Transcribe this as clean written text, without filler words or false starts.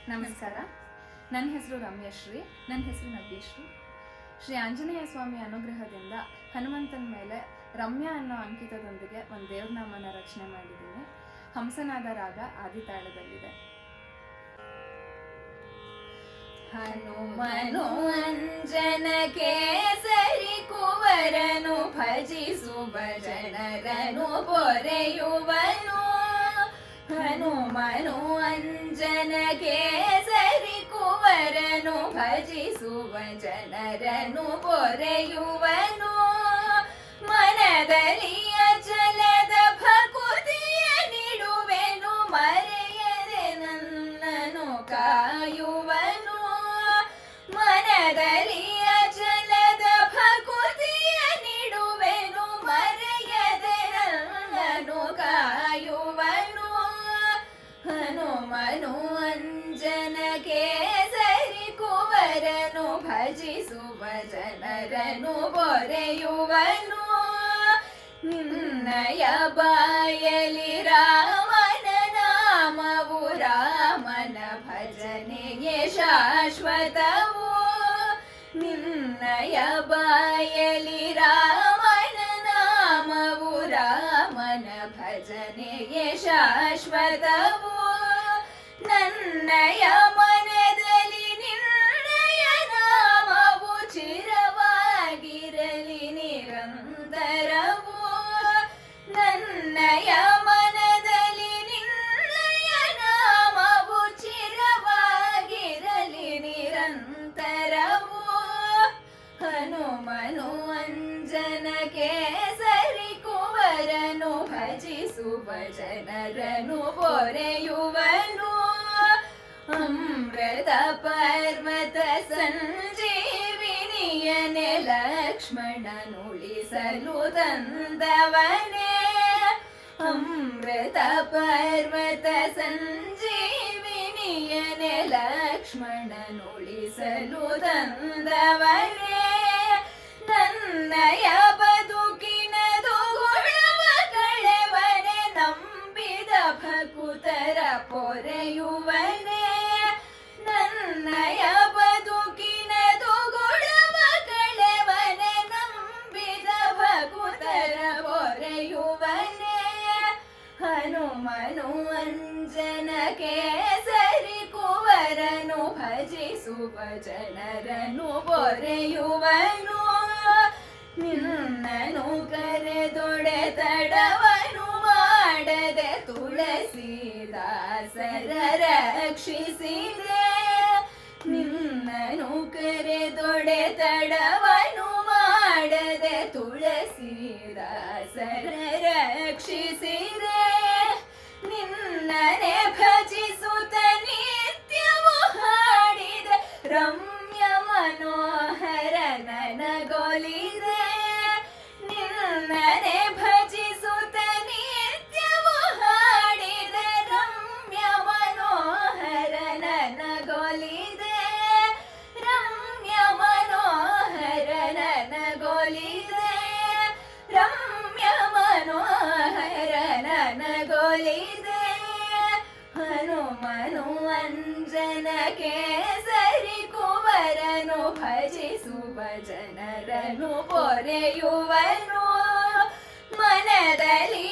ನಮಸ್ಕಾರ. ನನ್ನ ಹೆಸರು ರಮ್ಯಶ್ರೀ. ನನ್ನ ಹೆಸರು ನವ್ಯಶ್ರೀ. ಶ್ರೀ ಆಂಜನೇಯ ಸ್ವಾಮಿ ಅನುಗ್ರಹದಿಂದ ಹನುಮಂತನ ಮೇಲೆ ರಮ್ಯಾ ಅನ್ನೋ ಅಂಕಿತದೊಂದಿಗೆ ಒಂದು ದೇವ್ರನಾಮನ ರಚನೆ ಮಾಡಿದ್ದೀನಿ. ಹಂಸನಾದ ರಾಗ ಆದಿತಾಳದಲ್ಲಿದೆ. ಹನುಮನು ಅಂಜನ ಕೇಸರಿ ಕುವರನು ಭಜಿಸುವ ಜನರನು ಪೊರೆಯುವನು. ಹನುಮನು ಅಂಜನ ಕೇಸರಿ ಕುವರನು ಭಜಿಸುವ ಜನರನು ಪೊರೆಯುವನು. ಮನದಲ್ಲಿ ಅಚಲದ ಭಕುತಿಯ ನೀಡುವೆನು, ಮರೆಯದೆ ನನ್ನನು ಕಾಯುವನು. ಮನದಲ್ಲಿ ಅಚಲದ ಭಕುತಿಯ ನೀಡುವೆನು, ಮರೆಯದೆ ನನ್ನನು ಕಾಯುವನು. ಹನುಮನು ಅಂಜನ ಕೇಸರಿ ಕುವರನು ಭಜಿಸುವ ಜನರನು ಪೊರೆಯುವನು. ನಿನ್ನಯ ಬಾಯಲಿ ರಾಮನ ನಾಮವು, ರಾಮನ ಭಜನೆಯೇ ಶಾಶ್ವತವು. ನಿನ್ನಯ ಬಾಯಲಿ ರಾಮನ ನಾಮವು, ರಾಮನ ಭಜನೆಯೇ ಶಾಶ್ವತವು. ನನ್ನಯ ಮನದಲ್ಲಿ ನಿನ್ನಯ ನಾಮವು, ಚಿರವಾಗಿರಲಿ ನಿರಂತರವು. ನನ್ನಯ ಮನದಲ್ಲಿ ನಿನ್ನಯ ನಾಮವು, ಚಿರವಾಗಿರಲಿ ನಿರಂತರವು. ಹನುಮನು ಅಂಜನ ಕೇಸರಿ ಕುವರನು ಭಜಿಸುವ ಜನರನು ಪೊರೆಯುವನು. ಅಮೃತ ಪರ್ವತ ಸಂಜೀವಿನಿಯನೆ ಲಕ್ಷ್ಮಣನುಳಿಸಲು ತಂದವನೇ. ಅಮೃತ ಪರ್ವತ ಸಂಜೀವಿನಿಯನೆ ಲಕ್ಷ್ಮಣನುಳಿಸಲು ತಂದವನೇ. ನನ್ನಯ ಬದುಕಿನ ದುಗುಳವ ಕಳೆವನೆ, ನಂಬಿದ ಭಕುತರ ಪೊರೆಯುವನೇ. ನನ್ನಯ ಬದುಕಿನ ದುಗುಳವ ಕಳೆವನೆ, ನಂಬಿದ ಭಕುತರ ಪೊರೆಯುವನೇ. ಹನುಮನು ಅಂಜನ ಕೇಸರಿ ಕುವರನು ಭಜಿಸುವ ಜನರನು ಪೊರೆಯುವನು. ನಿನ್ನನು ಕರೆದೊಡೆ ತಡವನು ಮಾಡದೆ, ತುಳಸಿದಾಸರ ರಕ್ಷಿಸಿದೆ. ನಿನ್ನನು ಕರೆದೊಡೆ ತಡವನು ಮಾಡದೆ, ತುಳಸಿದಾಸರ ರಕ್ಷಿಸಿದೆ. ನಿನ್ನನೆ ಭಜಿಸುತ್ತ ನಿತ್ಯವು ಹಾಡಿದ, ರಮ್ಯ ಮನೋಹರ ನನಗೊಲಿದೆ. ನಿನ್ನನೆ ಭಜಿಸುತ್ತ ನಿತ್ಯವು ಹಾಡಿದ, ರಮ್ಯ ಮನೋಹರ ನನಗೊಲಿದೆ. ರಮ್ಯ ಮನೋಹರ ನನಗೊಲಿದೆ. ರಮ್ಯ ಮನೋಹರ ನನಗೊಲಿದೆ. ಹನುಮನು ಅಂಜನ ಕೇಸರಿ ಕುವರನು ಭಜಿಸುವ ಜನರನು ಪೊರೆಯುವನು. ಮನದಲ್ಲಿ